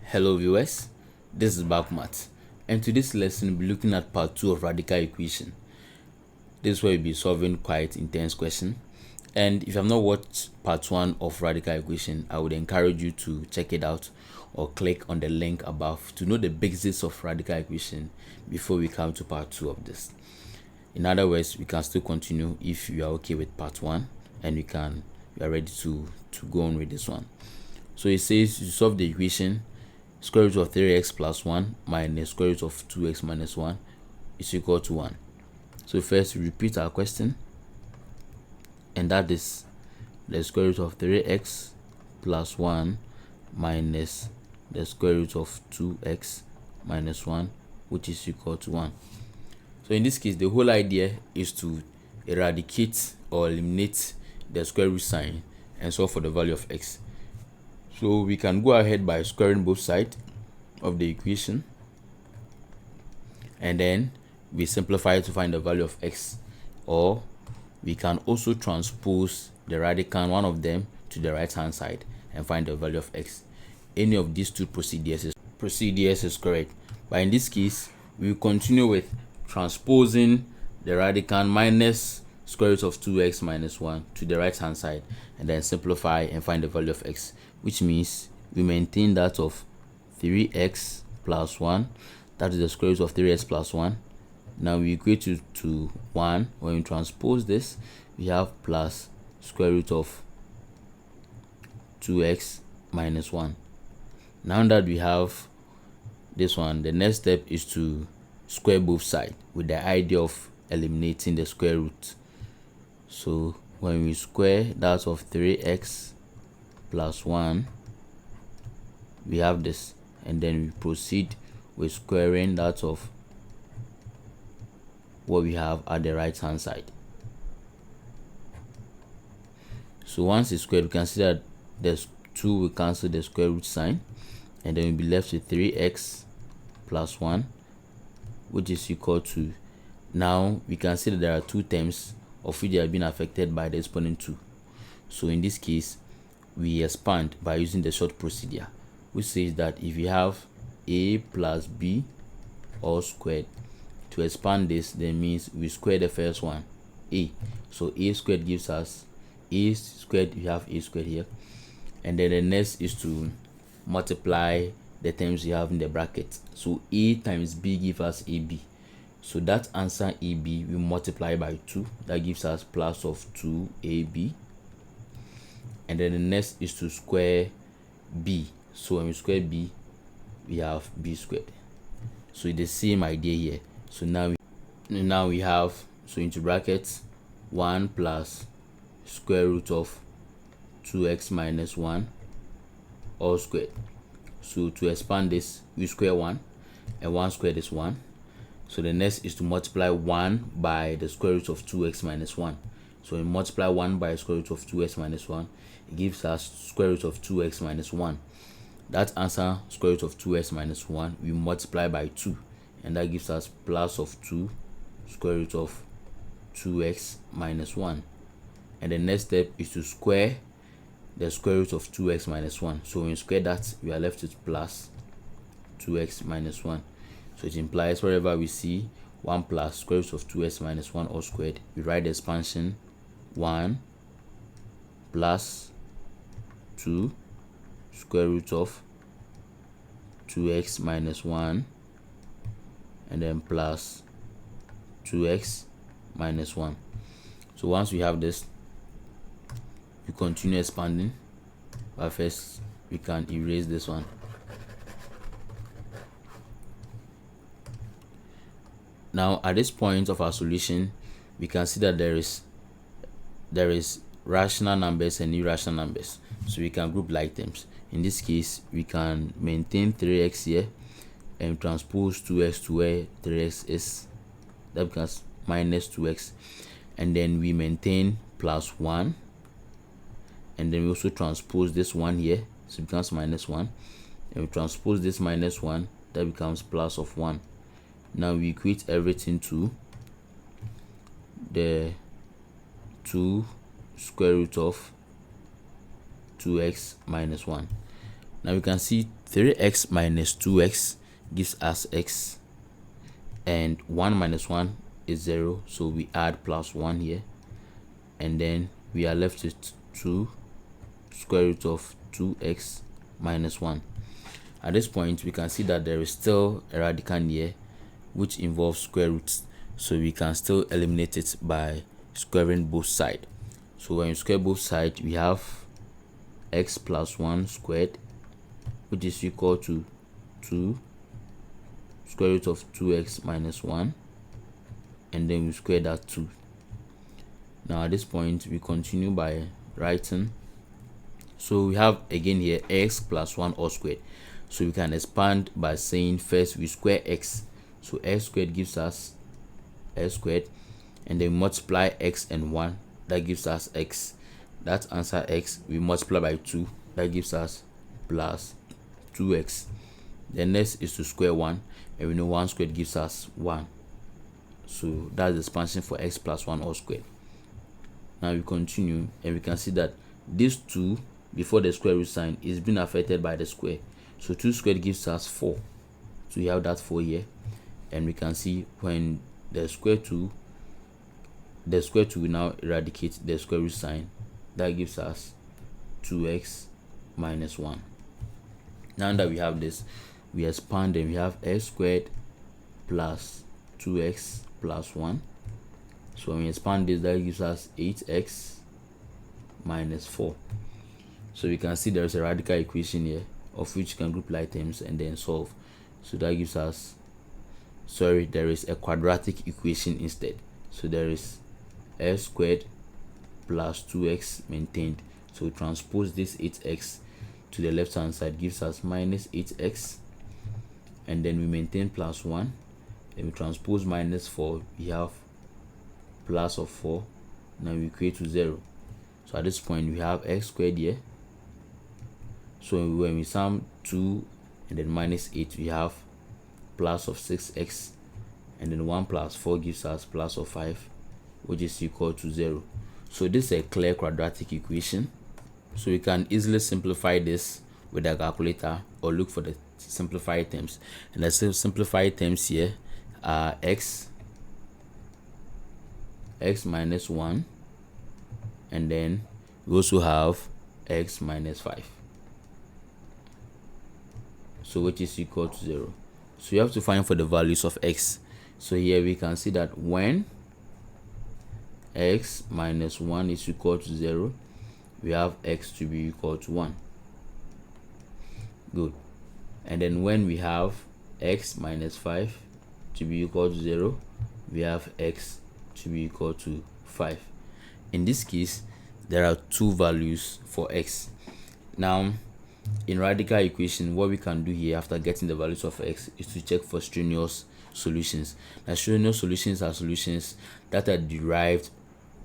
Hello viewers, this is BakoMaths, and today's lesson we'll be looking at part 2 of radical equation. This is where we'll be solving quite intense question, and if you have not watched part 1 of radical equation, I would encourage you to check it out or click on the link above to know the basics of radical equation before we come to part 2 of this. In other words, we can still continue if you are okay with part 1 and you are ready to go on with this one. So it says you solve the equation square root of 3x plus 1 minus square root of 2x minus 1 is equal to 1. So first we repeat our question, and that is the square root of 3x plus 1 minus the square root of 2x minus 1, which is equal to 1. So in this case, the whole idea is to eradicate or eliminate the square root sign and solve for the value of x. So we can go ahead by squaring both sides of the equation, and then we simplify it to find the value of x, or we can also transpose the radical, one of them, to the right hand side and find the value of x. Any of these two procedures is correct, but in this case we will continue with transposing the radical minus square root of 2x minus 1 to the right hand side and then simplify and find the value of x, which means we maintain that of 3x plus 1, that is the square root of 3x plus 1. Now we equate it to 1. When we transpose this, we have plus square root of 2x minus 1. Now that we have this one, the next step is to square both sides with the idea of eliminating the square root. So when we square that of 3x plus 1, we have this, and then we proceed with squaring that of what we have at the right hand side. So once it's squared, we can see that there's 2 will cancel the square root sign, and then we'll be left with 3x plus 1, which is equal to, now we can see that there are 2 terms of which they have been affected by the exponent 2. So in this case, we expand by using the short procedure, which says that if you have a plus b all squared, to expand this, then means we square the first one, a. So a squared gives us a squared, you have a squared here, and then the next is to multiply the terms you have in the bracket. So a times b gives us ab. So that answer ab we multiply by 2, that gives us plus of 2ab, and then the next is to square b. So when we square b, we have b squared. So it's the same idea here. So now we have, so into brackets, 1 plus square root of 2x minus 1 all squared. So to expand this, we square 1, and 1 squared is 1. So the next is to multiply 1 by the square root of 2x minus 1. So we multiply 1 by the square root of 2x minus 1, it gives us square root of 2x minus 1. That answer, square root of 2x minus 1, we multiply by 2, and that gives us plus of 2 square root of 2x minus 1. And the next step is to square the square root of 2x minus 1. So when we square that, we are left with plus 2x minus 1. So it implies wherever we see 1 plus square root of 2x minus 1 all squared, we write the expansion 1 plus 2 square root of 2x minus 1, and then plus 2x minus 1. So once we have this, we continue expanding, but first we can erase this one. Now at this point of our solution, we can see that there is rational numbers and irrational numbers, so we can group like terms. In this case, we can maintain 3x here and transpose 2x to where 3x is, that becomes minus 2x, and then we maintain plus 1, and then we also transpose this 1 here, so it becomes minus 1, and we transpose this minus 1, that becomes plus of 1. Now we equate everything to the 2 square root of 2x minus 1. Now we can see 3x minus 2x gives us x, and 1 minus 1 is 0, so we add plus 1 here, and then we are left with 2 square root of 2x minus 1. At this point, we can see that there is still a radicand here which involves square roots, so we can still eliminate it by squaring both sides. So when you square both sides, we have x plus 1 squared, which is equal to 2 square root of 2x minus 1, and then we square that 2. Now at this point, we continue by writing. So we have again here x plus 1 all squared, so we can expand by saying first we square x, so x squared gives us x squared, and then multiply x and 1, that gives us x. That answer x, we multiply by 2, that gives us plus 2x. The next is to square 1, and we know 1 squared gives us 1, so that's the expansion for x plus 1 all squared. Now we continue, and we can see that this 2 before the square root sign is being affected by the square, so 2 squared gives us 4, so we have that 4 here, and we can see when the square 2 will now eradicate the square root sign, that gives us 2x minus 1. Now that we have this, we expand and we have x squared plus 2x plus 1. So when we expand this, that gives us 8x minus 4. So we can see there is a radical equation here of which you can group like terms and then solve. So that gives us, there is a quadratic equation instead. So there is x squared plus 2x maintained. So we transpose this 8x to the left hand side, gives us minus 8x, and then we maintain plus 1, and we transpose minus 4, we have plus of 4. Now we equate to 0. So at this point we have x squared here, so when we sum 2 and then minus 8, we have plus of 6x, and then 1 plus 4 gives us plus of 5, which is equal to 0. So this is a clear quadratic equation, so we can easily simplify this with a calculator or look for the simplified terms. And the simplified terms here are x minus 1, and then we also have x minus 5, so which is equal to 0. So you have to find for the values of x. So here we can see that when x minus 1 is equal to 0, we have x to be equal to 1. Good. And then when we have x minus 5 to be equal to 0, we have x to be equal to 5. In this case, there are two values for x. Now in radical equation, what we can do here after getting the values of x is to check for extraneous solutions. Now extraneous solutions are solutions that are derived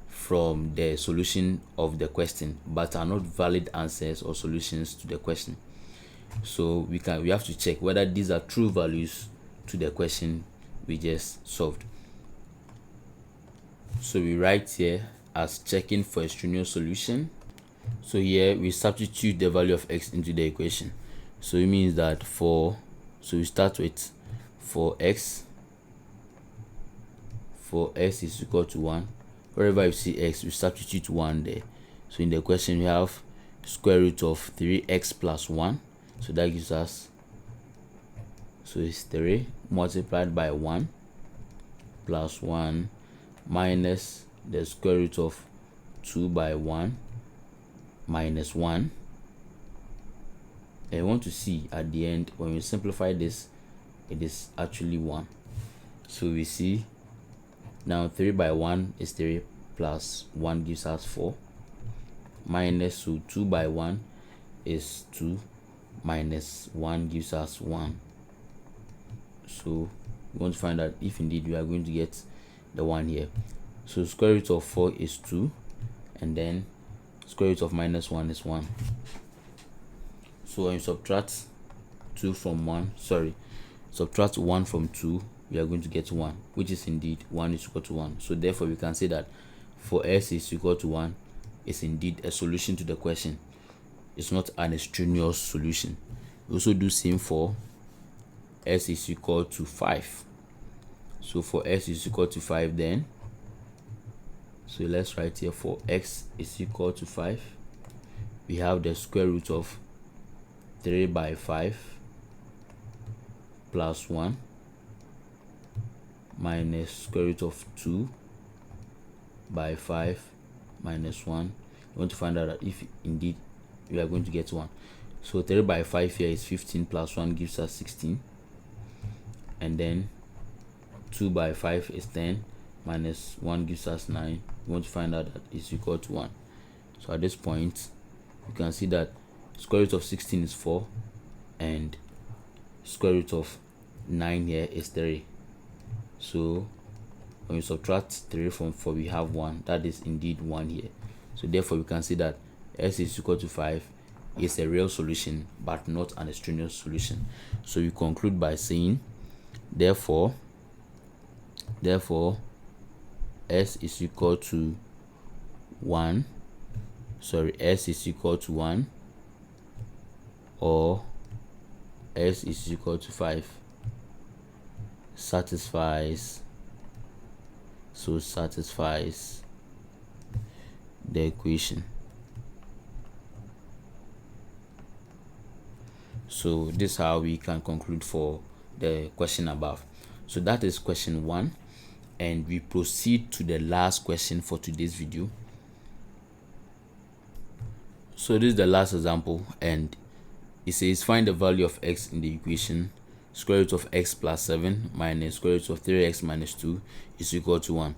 from the solution of the question but are not valid answers or solutions to the question. So we have to check whether these are true values to the question we just solved. So we write here as checking for extraneous solution. So here we substitute the value of x into the equation. So it means that we start with for x is equal to 1. Wherever you see x, we substitute 1 there. So in the question we have square root of 3x plus 1, so that gives us, so it's 3 multiplied by 1 plus 1 minus the square root of 2 by 1 minus 1, and I want to see at the end when we simplify this, it is actually 1. So we see now 3 by 1 is 3 plus 1 gives us 4, minus, so 2 by 1 is 2 minus 1 gives us 1. So we want to find out if indeed we are going to get the 1 here. So square root of 4 is 2, and then square root of minus 1 is 1. So when you subtract 2 from 1, subtract 1 from 2, we are going to get 1, which is indeed 1 is equal to 1. So therefore we can say that for s is equal to 1 is indeed a solution to the question. it's not an extraneous solution. We also do same for s is equal to 5. So for s is equal to 5, then so let's write here for x is equal to 5, we have the square root of 3 by 5 plus 1 minus square root of 2 by 5 minus 1. We want to find out that if indeed we are going to get 1. So 3 by 5 here is 15 plus 1 gives us 16, and then 2 by 5 is 10 minus 1 gives us 9. We want to find out that it's equal to 1. So at this point you can see that square root of 16 is 4 and square root of 9 here is 3. So when we subtract 3 from 4, we have 1. That is indeed 1 here. So therefore we can see that s is equal to 5 is a real solution but not an extraneous solution. So we conclude by saying therefore s is equal to 1, s is equal to 1, or s is equal to 5 satisfies the equation. So this is how we can conclude for the question above. So that is question 1, and we proceed to the last question for today's video. So this is the last example, and it says find the value of x in the equation square root of x plus 7 minus square root of 3x minus 2 is equal to 1.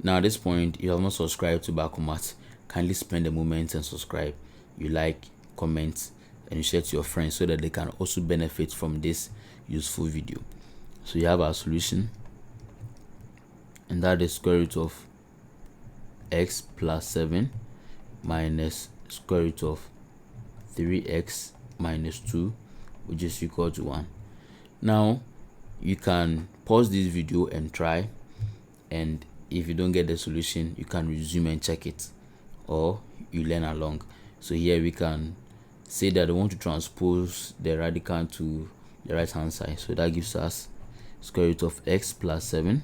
Now at this point, if you have not subscribed to BakoMaths, kindly spend a moment and subscribe. You like, comment, and you share to your friends so that they can also benefit from this useful video. So you have our solution, and that is square root of x plus 7 minus square root of 3x minus 2, which is equal to 1. Now you can pause this video and try, and if you don't get the solution, you can resume and check it, or you learn along. So here we can say that I want to transpose the radicand to the right hand side. So that gives us square root of x plus 7,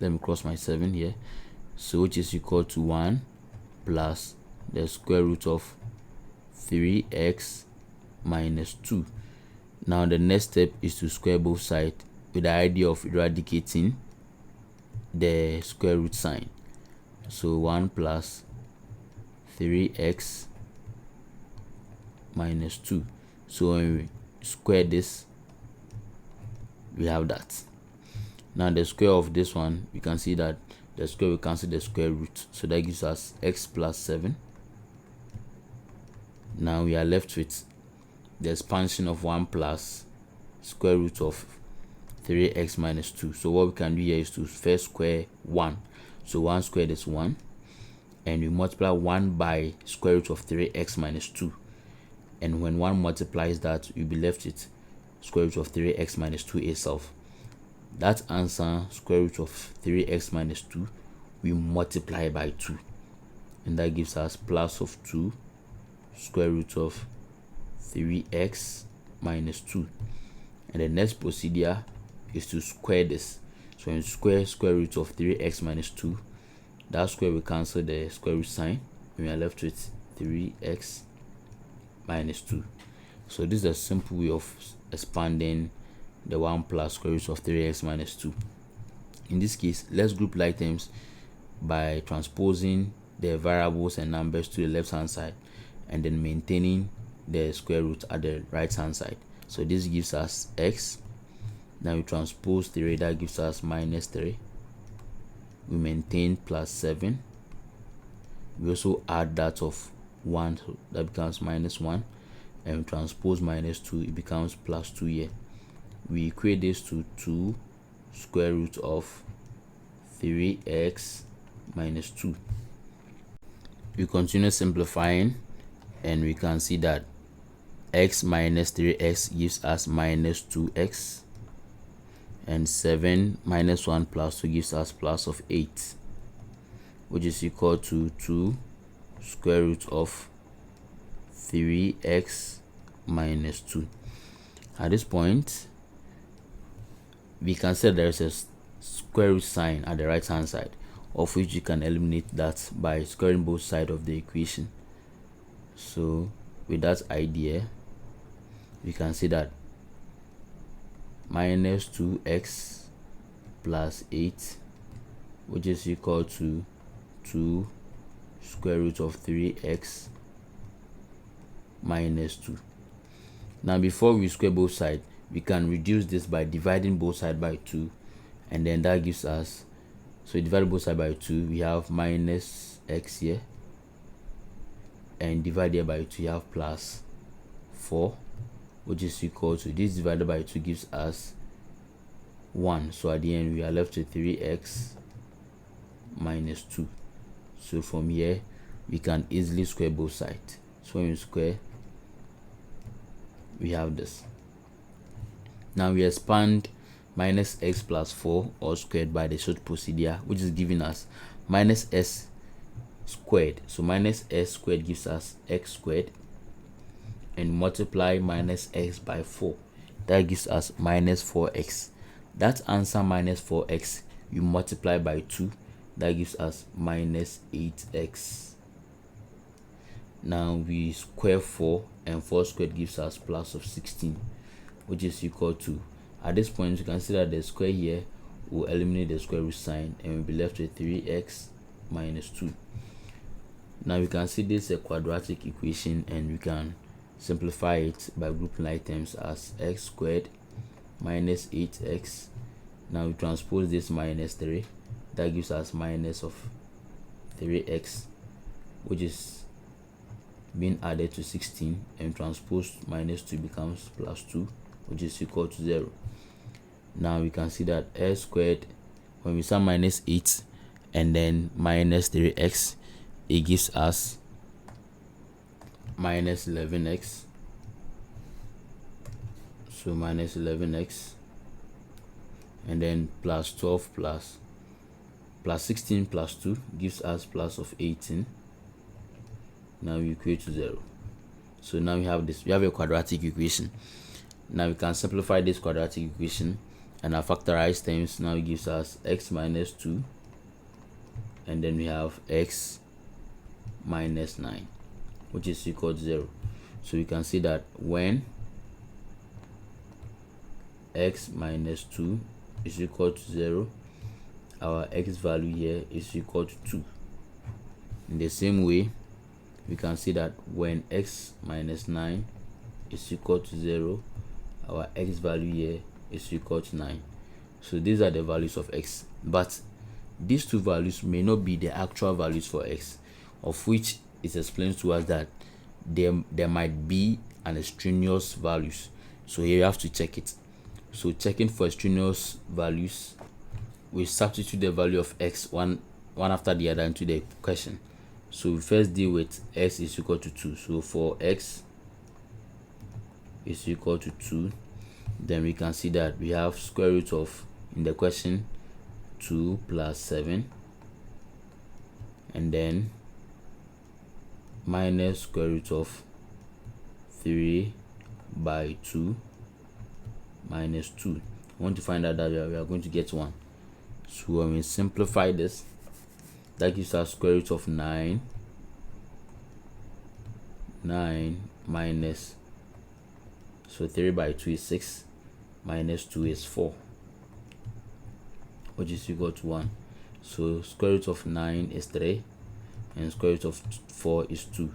let me cross my 7 here, so which is equal to 1 plus the square root of 3x minus 2. Now the next step is to square both sides with the idea of eradicating the square root sign. So 1 plus 3x minus 2. So when we square this, we have that. Now the square of this one, we can see that the square will cancel the square root, so that gives us x plus 7. Now we are left with the expansion of 1 plus square root of 3x minus 2. So what we can do here is to first square 1. So 1 squared is 1, and we multiply 1 by square root of 3x minus 2. And when 1 multiplies that, you'll be left with square root of 3x minus 2 itself. That answer, square root of 3x minus 2, we multiply by 2, and that gives us plus of 2 square root of 3x minus 2. And the next procedure is to square this. So when you square root of 3x minus 2, that square will cancel the square root sign, and we are left with 3x minus 2. So this is a simple way of expanding the 1 plus square root of 3x minus 2. In this case, let's group like terms by transposing the variables and numbers to the left hand side, and then maintaining the square root at the right hand side. So this gives us x. Now we transpose 3, that gives us minus 3. We maintain plus 7. We also add that of 1, so that becomes minus 1, and we transpose minus 2, it becomes plus 2 here. We equate this to 2 square root of 3x minus 2. We continue simplifying, and we can see that x minus 3x gives us minus 2x, and 7 minus 1 plus 2 gives us plus of 8, which is equal to 2 square root of 3x minus 2. At this point, we can say there is a square root sign at the right hand side, of which you can eliminate that by squaring both sides of the equation. So with that idea, we can see that minus 2x plus 8, which is equal to 2 square root of 3x minus 2. Now before we square both sides, we can reduce this by dividing both sides by 2, and then that gives us, so divide both sides by 2, we have minus x here, and divide here by 2, you have plus 4, which is equal to, this divided by 2 gives us 1. So at the end we are left with 3x minus 2. So from here we can easily square both sides. So when we square, we have this. Now we expand minus x plus 4 all squared by the short procedure, which is giving us minus s squared. So minus s squared gives us x squared, and multiply minus x by 4, that gives us minus 4x. That answer minus 4x you multiply by 2, that gives us minus 8x. Now we square 4, and 4 squared gives us plus of 16, which is equal to, at this point you can see that the square here will eliminate the square root sign, and we'll be left with 3x minus 2. Now we can see this is a quadratic equation, and we can simplify it by grouping items as x squared minus 8x. Now we transpose this minus 3, that gives us minus of 3x, which is being added to 16, and transpose minus 2 becomes plus 2, which is equal to 0. Now we can see that x squared, when we sum minus 8 and then minus 3x, it gives us minus 11x. So minus 11x, and then plus 12 plus 16 plus 2 gives us plus of 18. Now we equate to 0. So now we have this, we have a quadratic equation. Now we can simplify this quadratic equation, and our factorized terms now gives us x minus 2, and then we have x minus 9, which is equal to 0. So we can see that when x minus 2 is equal to 0, our x value here is equal to 2. In the same way, we can see that when x minus 9 is equal to 0, our x value here is equal to 9. So these are the values of x, but these two values may not be the actual values for x, of which it explains to us that there might be an extraneous values. So here you have to check it. So checking for extraneous values, we substitute the value of x one after the other into the question. So we first deal with x is equal to 2. So for x is equal to 2, then we can see that we have square root of, in the question, 2 plus 7, and then minus square root of 3 by 2 minus 2. I want to find out that we are going to get 1. So when we simplify this, that gives us square root of 9 minus, so 3 by 2 is 6, minus 2 is 4, which is equal to 1. So square root of 9 is 3, and square root of 4 is 2,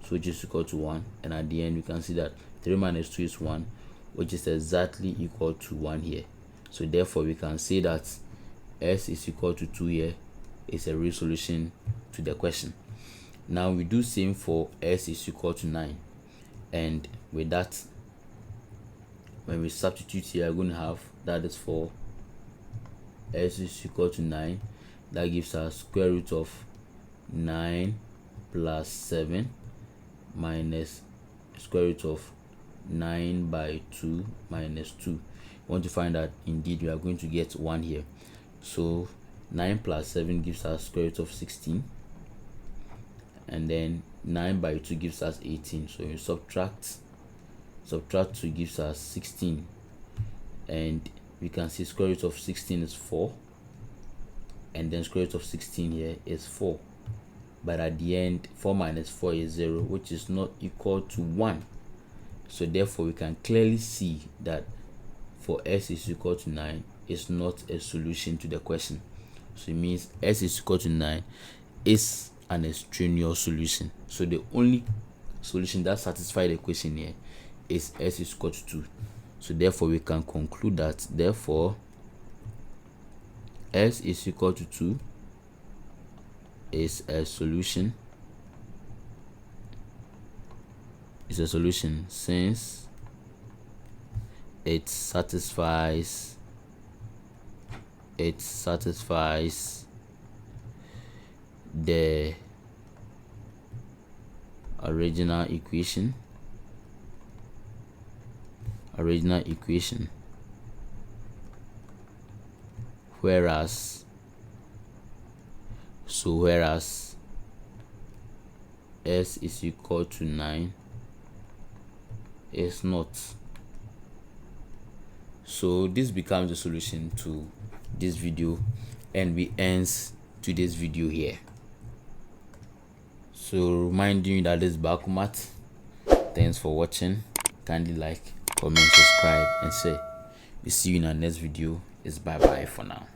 so which is equal to 1. And at the end we can see that 3 minus 2 is 1, which is exactly equal to 1 here. So therefore we can say that s is equal to 2 here is a real solution to the question. Now we do same for s is equal to 9, and with that, when we substitute here, we're going to have, that is for s is equal to 9, that gives us square root of 9 plus 7 minus square root of 9 by 2 minus 2. We want to find that indeed we are going to get 1 here. So 9 plus 7 gives us square root of 16, and then 9 by 2 gives us 18. So you subtract 2 gives us 16, and we can see square root of 16 is 4, and then square root of 16 here is 4, but at the end 4 minus 4 is 0, which is not equal to 1. So therefore we can clearly see that for s is equal to 9 is not a solution to the question. So it means s is equal to 9 is an extraneous solution. So the only solution that satisfies the question here is s is equal to 2. So therefore we can conclude that therefore s is equal to 2 is a solution. Is a solution since it satisfies the original equation, whereas s is equal to 9 is not. So this becomes the solution to this video, and we ends today's video here. So reminding you that this is BakoMaths. Thanks for watching. Kindly like, comment, subscribe, and share. We see you in our next video. It's bye bye for now.